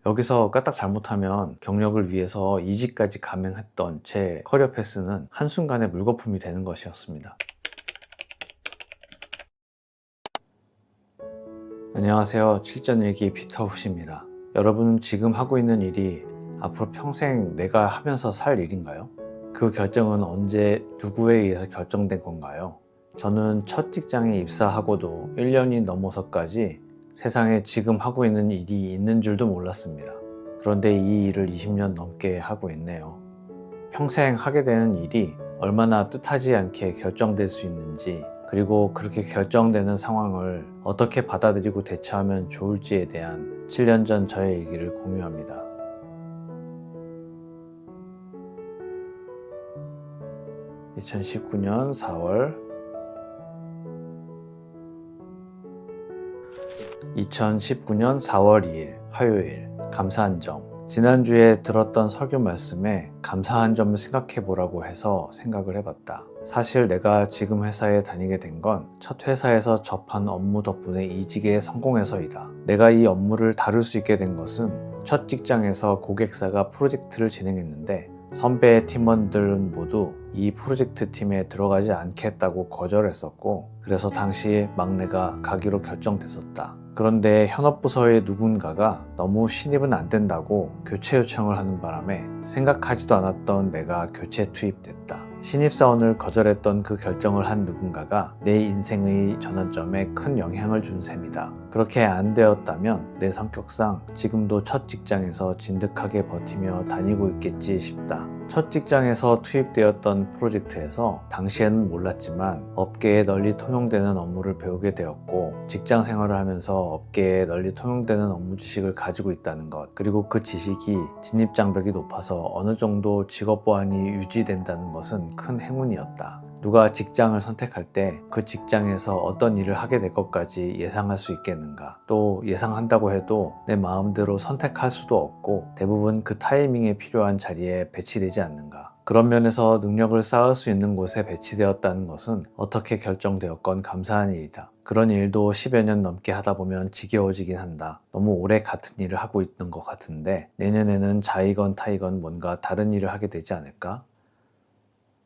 여기서 까딱 잘못하면 경력을 위해서 이직까지 감행했던 제 커리어 패스는 한순간에 물거품이 되는 것이었습니다. 안녕하세요. 7전일기 피터 후시입니다. 여러분은 지금 하고 있는 일이 앞으로 평생 내가 하면서 살 일인가요? 그 결정은 언제 누구에 의해서 결정된 건가요? 저는 첫 직장에 입사하고도 1년이 넘어서까지 세상에 지금 하고 있는 일이 있는 줄도 몰랐습니다. 그런데 이 일을 20년 넘게 하고 있네요. 평생 하게 되는 일이 얼마나 뜻하지 않게 결정될 수 있는지, 그리고 그렇게 결정되는 상황을 어떻게 받아들이고 대처하면 좋을지에 대한 7년 전 저의 얘기를 공유합니다. 2019년 4월 2019년 4월 2일 화요일, 감사한 점. 지난주에 들었던 설교 말씀에 감사한 점을 생각해 보라고 해서 생각을 해봤다. 사실 내가 지금 회사에 다니게 된 건 첫 회사에서 접한 업무 덕분에 이직에 성공해서이다. 내가 이 업무를 다룰 수 있게 된 것은 첫 직장에서 고객사가 프로젝트를 진행했는데 선배 팀원들은 모두 이 프로젝트 팀에 들어가지 않겠다고 거절했었고, 그래서 당시 막내가 가기로 결정됐었다. 그런데 현업부서의 누군가가 너무 신입은 안 된다고 교체 요청을 하는 바람에 생각하지도 않았던 내가 교체 투입됐다. 신입사원을 거절했던 그 결정을 한 누군가가 내 인생의 전환점에 큰 영향을 준 셈이다. 그렇게 안 되었다면 내 성격상 지금도 첫 직장에서 진득하게 버티며 다니고 있겠지 싶다. 첫 직장에서 투입되었던 프로젝트에서 당시에는 몰랐지만 업계에 널리 통용되는 업무를 배우게 되었고, 직장 생활을 하면서 업계에 널리 통용되는 업무 지식을 가지고 있다는 것, 그리고 그 지식이 진입장벽이 높아서 어느 정도 직업 보안이 유지된다는 것은 큰 행운이었다. 누가 직장을 선택할 때 그 직장에서 어떤 일을 하게 될 것까지 예상할 수 있겠는가? 또 예상한다고 해도 내 마음대로 선택할 수도 없고 대부분 그 타이밍에 필요한 자리에 배치되지 않는가? 그런 면에서 능력을 쌓을 수 있는 곳에 배치되었다는 것은 어떻게 결정되었건 감사한 일이다. 그런 일도 10여 년 넘게 하다 보면 지겨워지긴 한다. 너무 오래 같은 일을 하고 있는 것 같은데 내년에는 자이건 타이건 뭔가 다른 일을 하게 되지 않을까?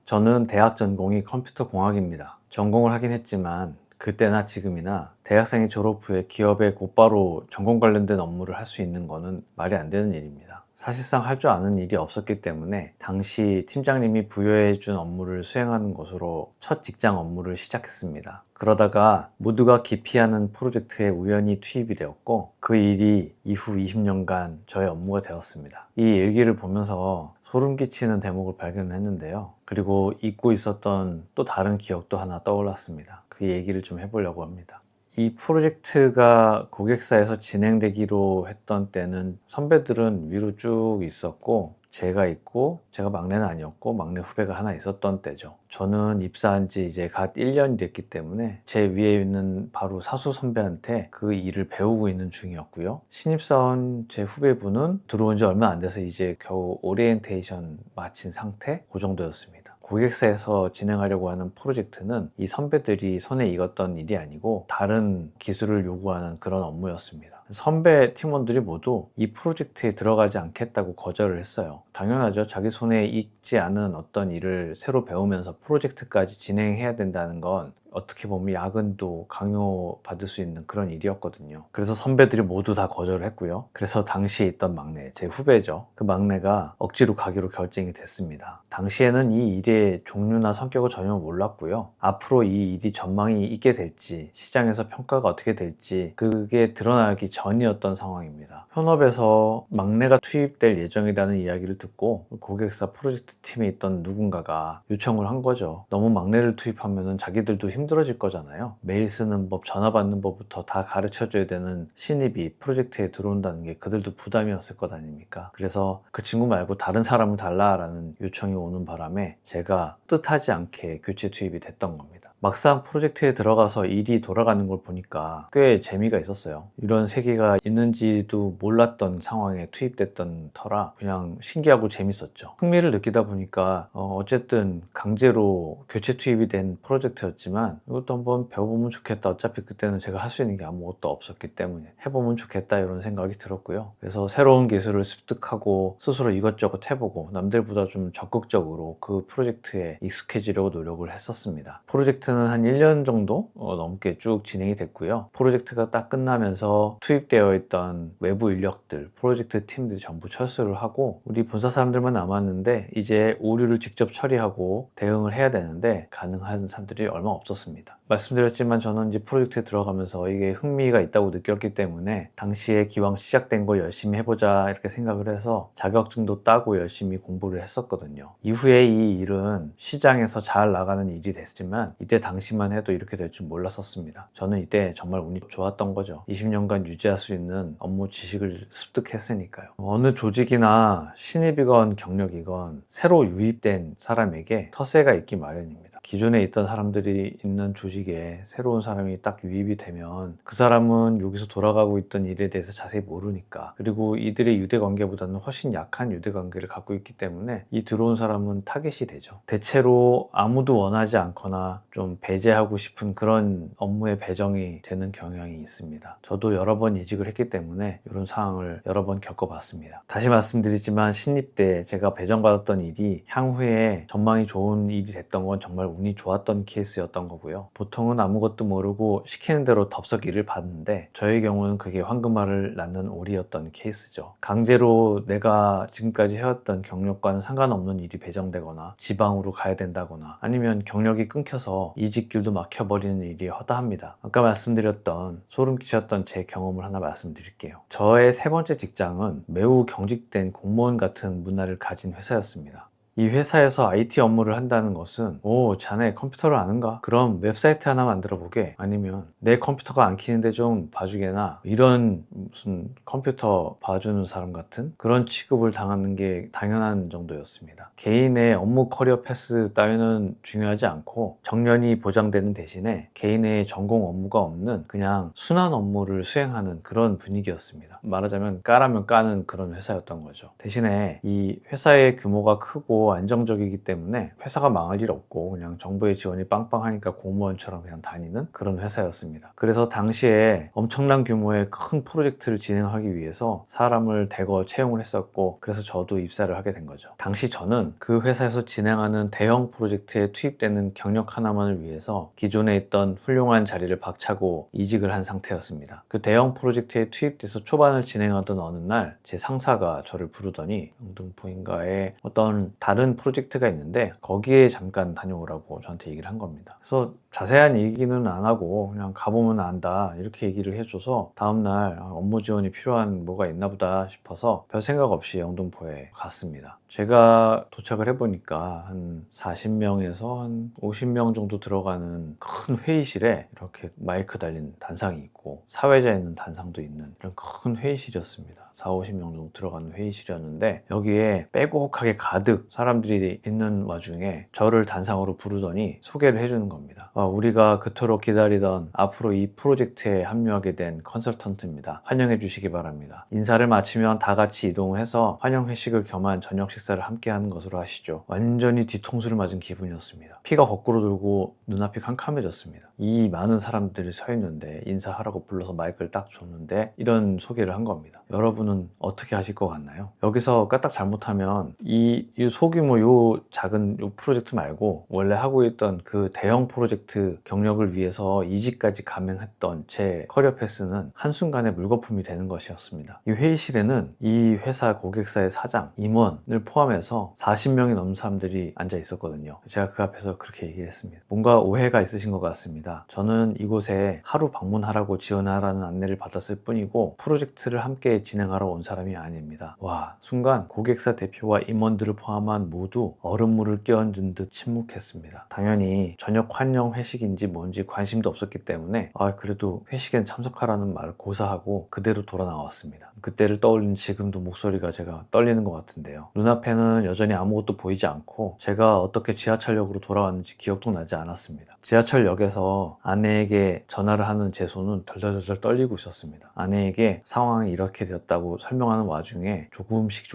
저는 대학 전공이 컴퓨터 공학입니다. 전공을 하긴 했지만 그때나 지금이나 대학생이 졸업 후에 기업에 곧바로 전공 관련된 업무를 할 수 있는 거는 말이 안 되는 일입니다. 사실상 할 줄 아는 일이 없었기 때문에 당시 팀장님이 부여해 준 업무를 수행하는 것으로 첫 직장 업무를 시작했습니다. 그러다가 모두가 기피하는 프로젝트에 우연히 투입이 되었고, 그 일이 이후 20년간 저의 업무가 되었습니다. 이 일기를 보면서 소름 끼치는 대목을 발견했는데요. 그리고 잊고 있었던 또 다른 기억도 하나 떠올랐습니다. 그 얘기를 좀 해보려고 합니다. 이 프로젝트가 고객사에서 진행되기로 했던 때는 선배들은 위로 쭉 있었고 제가 있고, 제가 막내는 아니었고 막내 후배가 하나 있었던 때죠. 저는 입사한 지 이제 갓 1년이 됐기 때문에 제 위에 있는 바로 사수 선배한테 그 일을 배우고 있는 중이었고요. 신입사원 제 후배분은 들어온 지 얼마 안 돼서 이제 겨우 오리엔테이션 마친 상태? 그 정도였습니다. 고객사에서 진행하려고 하는 프로젝트는 이 선배들이 손에 익었던 일이 아니고 다른 기술을 요구하는 그런 업무였습니다. 선배 팀원들이 모두 이 프로젝트에 들어가지 않겠다고 거절을 했어요. 당연하죠. 자기 손에 익지 않은 어떤 일을 새로 배우면서 프로젝트까지 진행해야 된다는 건 어떻게 보면 야근도 강요받을 수 있는 그런 일이었거든요. 그래서 선배들이 모두 다 거절을 했고요. 그래서 당시에 있던 막내, 제 후배죠. 그 막내가 억지로 가기로 결정이 됐습니다. 당시에는 이 일의 종류나 성격을 전혀 몰랐고요. 앞으로 이 일이 전망이 있게 될지, 시장에서 평가가 어떻게 될지 그게 드러나기 전이었던 상황입니다. 현업에서 막내가 투입될 예정이라는 이야기를 듣고 고객사 프로젝트 팀에 있던 누군가가 요청을 한 거죠. 너무 막내를 투입하면 자기들도 힘들어질 거잖아요. 메일 쓰는 법, 전화 받는 법부터 다 가르쳐줘야 되는 신입이 프로젝트에 들어온다는 게 그들도 부담이었을 것 아닙니까? 그래서 그 친구 말고 다른 사람을 달라라는 요청이 오는 바람에 제가 뜻하지 않게 교체 투입이 됐던 겁니다. 막상 프로젝트에 들어가서 일이 돌아가는 걸 보니까 꽤 재미가 있었어요. 이런 세계가 있는지도 몰랐던 상황에 투입됐던 터라 그냥 신기하고 재밌었죠. 흥미를 느끼다 보니까 어쨌든 강제로 교체 투입이 된 프로젝트였지만 이것도 한번 배워보면 좋겠다. 어차피 그때는 제가 할 수 있는 게 아무것도 없었기 때문에 해보면 좋겠다 이런 생각이 들었고요. 그래서 새로운 기술을 습득하고 스스로 이것저것 해보고 남들보다 좀 적극적으로 그 프로젝트에 익숙해지려고 노력을 했었습니다. 프로젝트는 한 1년 정도 넘게 쭉 진행이 됐고요. 프로젝트가 딱 끝나면서 투입되어 있던 외부 인력들, 프로젝트 팀들이 전부 철수를 하고 우리 본사 사람들만 남았는데 이제 오류를 직접 처리하고 대응을 해야 되는데 가능한 사람들이 얼마 없었습니다. 말씀드렸지만 저는 이제 프로젝트에 들어가면서 이게 흥미가 있다고 느꼈기 때문에 당시에 기왕 시작된 거 열심히 해보자 이렇게 생각을 해서 자격증도 따고 열심히 공부를 했었거든요. 이후에 이 일은 시장에서 잘 나가는 일이 됐지만 이때 당시만 해도 이렇게 될 줄 몰랐었습니다. 저는 이때 정말 운이 좋았던 거죠. 20년간 유지할 수 있는 업무 지식을 습득했으니까요. 어느 조직이나 신입이건 경력이건 새로 유입된 사람에게 터세가 있기 마련입니다. 기존에 있던 사람들이 있는 조직에 새로운 사람이 딱 유입이 되면 그 사람은 여기서 돌아가고 있던 일에 대해서 자세히 모르니까, 그리고 이들의 유대관계보다는 훨씬 약한 유대관계를 갖고 있기 때문에 이 들어온 사람은 타겟이 되죠. 대체로 아무도 원하지 않거나 좀 배제하고 싶은 그런 업무의 배정이 되는 경향이 있습니다. 저도 여러 번 이직을 했기 때문에 이런 상황을 여러 번 겪어봤습니다. 다시 말씀드리지만 신입 때 제가 배정받았던 일이 향후에 전망이 좋은 일이 됐던 건 정말 운이 좋았던 케이스였던 거고요. 보통은 아무것도 모르고 시키는 대로 덥석 일을 받는데 저의 경우는 그게 황금알을 낳는 오리였던 케이스죠. 강제로 내가 지금까지 해왔던 경력과는 상관없는 일이 배정되거나 지방으로 가야 된다거나 아니면 경력이 끊겨서 이직길도 막혀버리는 일이 허다합니다. 아까 말씀드렸던 소름 끼쳤던 제 경험을 하나 말씀드릴게요. 저의 세 번째 직장은 매우 경직된 공무원 같은 문화를 가진 회사였습니다. 이 회사에서 IT 업무를 한다는 것은 자네 컴퓨터를 아는가? 그럼 웹사이트 하나 만들어 보게, 아니면 내 컴퓨터가 안 키는데 좀 봐주게나, 이런 무슨 컴퓨터 봐주는 사람 같은 그런 취급을 당하는 게 당연한 정도였습니다. 개인의 업무 커리어 패스 따위는 중요하지 않고 정년이 보장되는 대신에 개인의 전공 업무가 없는 그냥 순환 업무를 수행하는 그런 분위기였습니다. 말하자면 까라면 까는 그런 회사였던 거죠. 대신에 이 회사의 규모가 크고 안정적이기 때문에 회사가 망할 일 없고 그냥 정부의 지원이 빵빵하니까 공무원처럼 그냥 다니는 그런 회사였습니다. 그래서 당시에 엄청난 규모의 큰 프로젝트를 진행하기 위해서 사람을 대거 채용을 했었고, 그래서 저도 입사를 하게 된 거죠. 당시 저는 그 회사에서 진행하는 대형 프로젝트에 투입되는 경력 하나만을 위해서 기존에 있던 훌륭한 자리를 박차고 이직을 한 상태였습니다. 그 대형 프로젝트에 투입돼서 초반을 진행하던 어느 날 제 상사가 저를 부르더니 영등포인가에 어떤 다른 프로젝트가 있는데 거기에 잠깐 다녀오라고 저한테 얘기를 한 겁니다. 그래서 자세한 얘기는 안 하고 그냥 가보면 안다 이렇게 얘기를 해줘서 다음날 업무 지원이 필요한 뭐가 있나 보다 싶어서 별 생각 없이 영등포에 갔습니다. 제가 도착을 해보니까 한 40명에서 한 50명 정도 들어가는 큰 회의실에 이렇게 마이크 달린 단상이 있고 사회자 있는 단상도 있는 이런 큰 회의실이었습니다. 4, 50명 정도 들어가는 회의실이었는데 여기에 빼곡하게 가득 사람들이 있는 와중에 저를 단상으로 부르더니 소개를 해주는 겁니다. 우리가 그토록 기다리던 앞으로 이 프로젝트에 합류하게 된 컨설턴트입니다. 환영해 주시기 바랍니다. 인사를 마치면 다 같이 이동을 해서 환영 회식을 겸한 저녁 식사를 함께 하는 것으로 하시죠. 완전히 뒤통수를 맞은 기분이었습니다. 피가 거꾸로 돌고 눈앞이 캄캄해졌습니다. 이 많은 사람들이 서 있는데 인사하라고 불러서 마이크를 딱 줬는데 이런 소개를 한 겁니다. 여러분은 어떻게 하실 것 같나요? 여기서 까딱 잘못하면 이 소규모 요 작은 요 프로젝트 말고 원래 하고 있던 그 대형 프로젝트 경력을 위해서 이직까지 감행했던 제 커리어 패스는 한순간에 물거품이 되는 것이었습니다. 이 회의실에는 이 회사 고객사의 사장, 임원을 포함해서 40명이 넘는 사람들이 앉아 있었거든요. 제가 그 앞에서 그렇게 얘기했습니다. 뭔가 오해가 있으신 것 같습니다. 아닙니다. 저는 이곳에 하루 방문하라고 지원하라는 안내를 받았을 뿐이고 프로젝트를 함께 진행하러 온 사람이 아닙니다. 와, 순간 고객사 대표와 임원들을 포함한 모두 얼음물을 끼얹은 듯 침묵했습니다. 당연히 저녁 환영 회식인지 뭔지 관심도 없었기 때문에 그래도 회식엔 참석하라는 말을 고사하고 그대로 돌아 나왔습니다. 그때를 떠올린 지금도 목소리가 제가 떨리는 것 같은데요. 눈앞에는 여전히 아무것도 보이지 않고 제가 어떻게 지하철역으로 돌아왔는지 기억도 나지 않았습니다. 지하철역에서 아내에게 전화를 하는 제 손은 덜덜덜 떨리고 있었습니다. 아내에게 상황이 이렇게 되었다고 설명하는 와중에 조금씩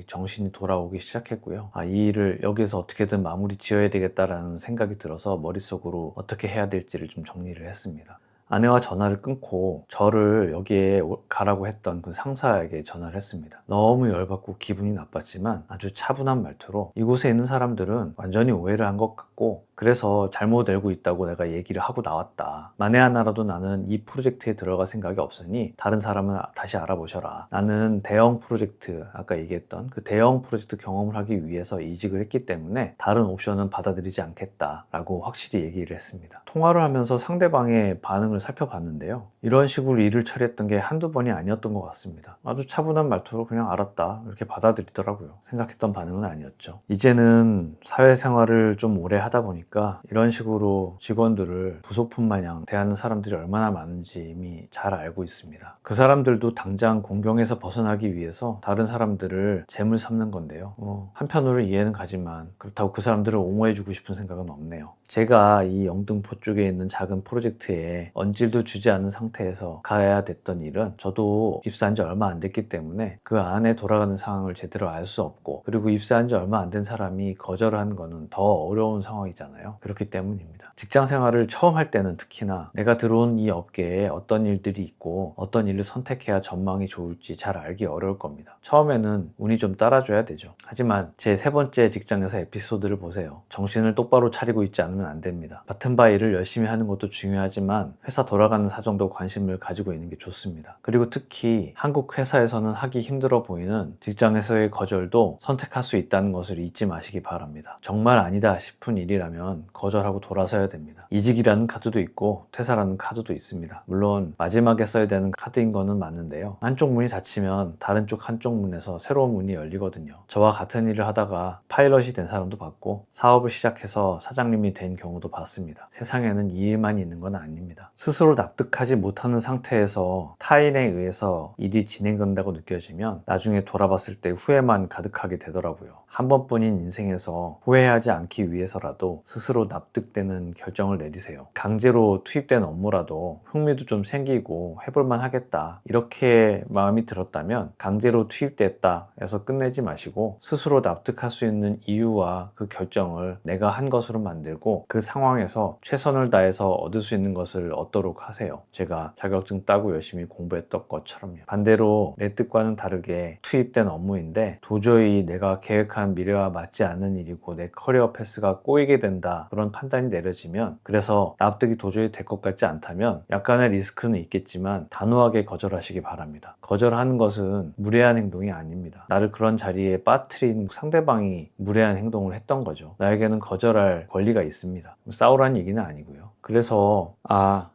정신이 돌아오기 시작했고요. 이 일을 여기에서 어떻게든 마무리 지어야 되겠다라는 생각이 들어서 머릿속으로 어떻게 해야 될지를 좀 정리를 했습니다. 아내와 전화를 끊고 저를 여기에 가라고 했던 그 상사에게 전화를 했습니다. 너무 열받고 기분이 나빴지만 아주 차분한 말투로 이곳에 있는 사람들은 완전히 오해를 한 것 같고 그래서 잘못 알고 있다고 내가 얘기를 하고 나왔다. 만에 하나라도 나는 이 프로젝트에 들어갈 생각이 없으니 다른 사람은 다시 알아보셔라. 나는 대형 프로젝트, 아까 얘기했던 그 대형 프로젝트 경험을 하기 위해서 이직을 했기 때문에 다른 옵션은 받아들이지 않겠다라고 확실히 얘기를 했습니다. 통화를 하면서 상대방의 반응을 살펴봤는데요. 이런 식으로 일을 처리했던 게 한두 번이 아니었던 것 같습니다. 아주 차분한 말투로 그냥 알았다 이렇게 받아들이더라고요. 생각했던 반응은 아니었죠. 이제는 사회생활을 좀 오래 하다 보니까 이런 식으로 직원들을 부속품 마냥 대하는 사람들이 얼마나 많은지 이미 잘 알고 있습니다. 그 사람들도 당장 공경에서 벗어나기 위해서 다른 사람들을 재물 삼는 건데요. 한편으로 이해는 가지만 그렇다고 그 사람들을 옹호해주고 싶은 생각은 없네요. 제가 이 영등포 쪽에 있는 작은 프로젝트에 언질도 주지 않은 상태에서 가야 됐던 일은 저도 입사한 지 얼마 안 됐기 때문에 그 안에 돌아가는 상황을 제대로 알 수 없고 그리고 입사한 지 얼마 안 된 사람이 거절하는 거는 더 어려운 상황이잖아요. 그렇기 때문입니다. 직장 생활을 처음 할 때는 특히나 내가 들어온 이 업계에 어떤 일들이 있고 어떤 일을 선택해야 전망이 좋을지 잘 알기 어려울 겁니다. 처음에는 운이 좀 따라줘야 되죠. 하지만 제 세 번째 직장에서 에피소드를 보세요. 정신을 똑바로 차리고 있지 않으면 안 됩니다. 맡은 바 일을 열심히 하는 것도 중요하지만 회사 돌아가는 사정도 관심을 가지고 있는 게 좋습니다. 그리고 특히 한국 회사에서는 하기 힘들어 보이는 직장에서의 거절도 선택할 수 있다는 것을 잊지 마시기 바랍니다. 정말 아니다 싶은 일이라면 거절하고 돌아서야 됩니다. 이직이라는 카드도 있고 퇴사라는 카드도 있습니다. 물론 마지막에 써야 되는 카드인 거는 맞는데요. 한쪽 문이 닫히면 다른 쪽 한쪽 문에서 새로운 문이 열리거든요. 저와 같은 일을 하다가 파일럿이 된 사람도 봤고 사업을 시작해서 사장님이 된 경우도 봤습니다. 세상에는 이 일만 있는 건 아닙니다. 스스로 납득하지 못하는 상태에서 타인에 의해서 일이 진행된다고 느껴지면 나중에 돌아봤을 때 후회만 가득하게 되더라고요. 한 번뿐인 인생에서 후회하지 않기 위해서라도 스스로 납득되는 결정을 내리세요. 강제로 투입된 업무라도 흥미도 좀 생기고 해볼만 하겠다 이렇게 마음이 들었다면 강제로 투입됐다 해서 끝내지 마시고 스스로 납득할 수 있는 이유와 그 결정을 내가 한 것으로 만들고 그 상황에서 최선을 다해서 얻을 수 있는 것을 얻도록 하세요. 제가 자격증 따고 열심히 공부했던 것처럼요. 반대로 내 뜻과는 다르게 투입된 업무인데 도저히 내가 계획한 미래와 맞지 않는 일이고 내 커리어 패스가 꼬이게 된다 그런 판단이 내려지면 그래서 납득이 도저히 될 것 같지 않다면 약간의 리스크는 있겠지만 단호하게 거절하시기 바랍니다. 거절하는 것은 무례한 행동이 아닙니다. 나를 그런 자리에 빠뜨린 상대방이 무례한 행동을 했던 거죠. 나에게는 거절할 권리가 있습니다. 싸우라는 얘기는 아니고요. 그래서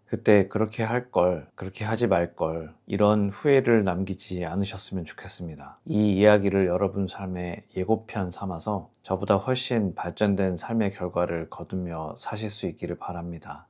그때 그렇게 할 걸, 그렇게 하지 말 걸 이런 후회를 남기지 않으셨으면 좋겠습니다. 이 이야기를 여러분 삶의 예고편 삼아서 저보다 훨씬 발전된 삶의 결과를 거두며 사실 수 있기를 바랍니다.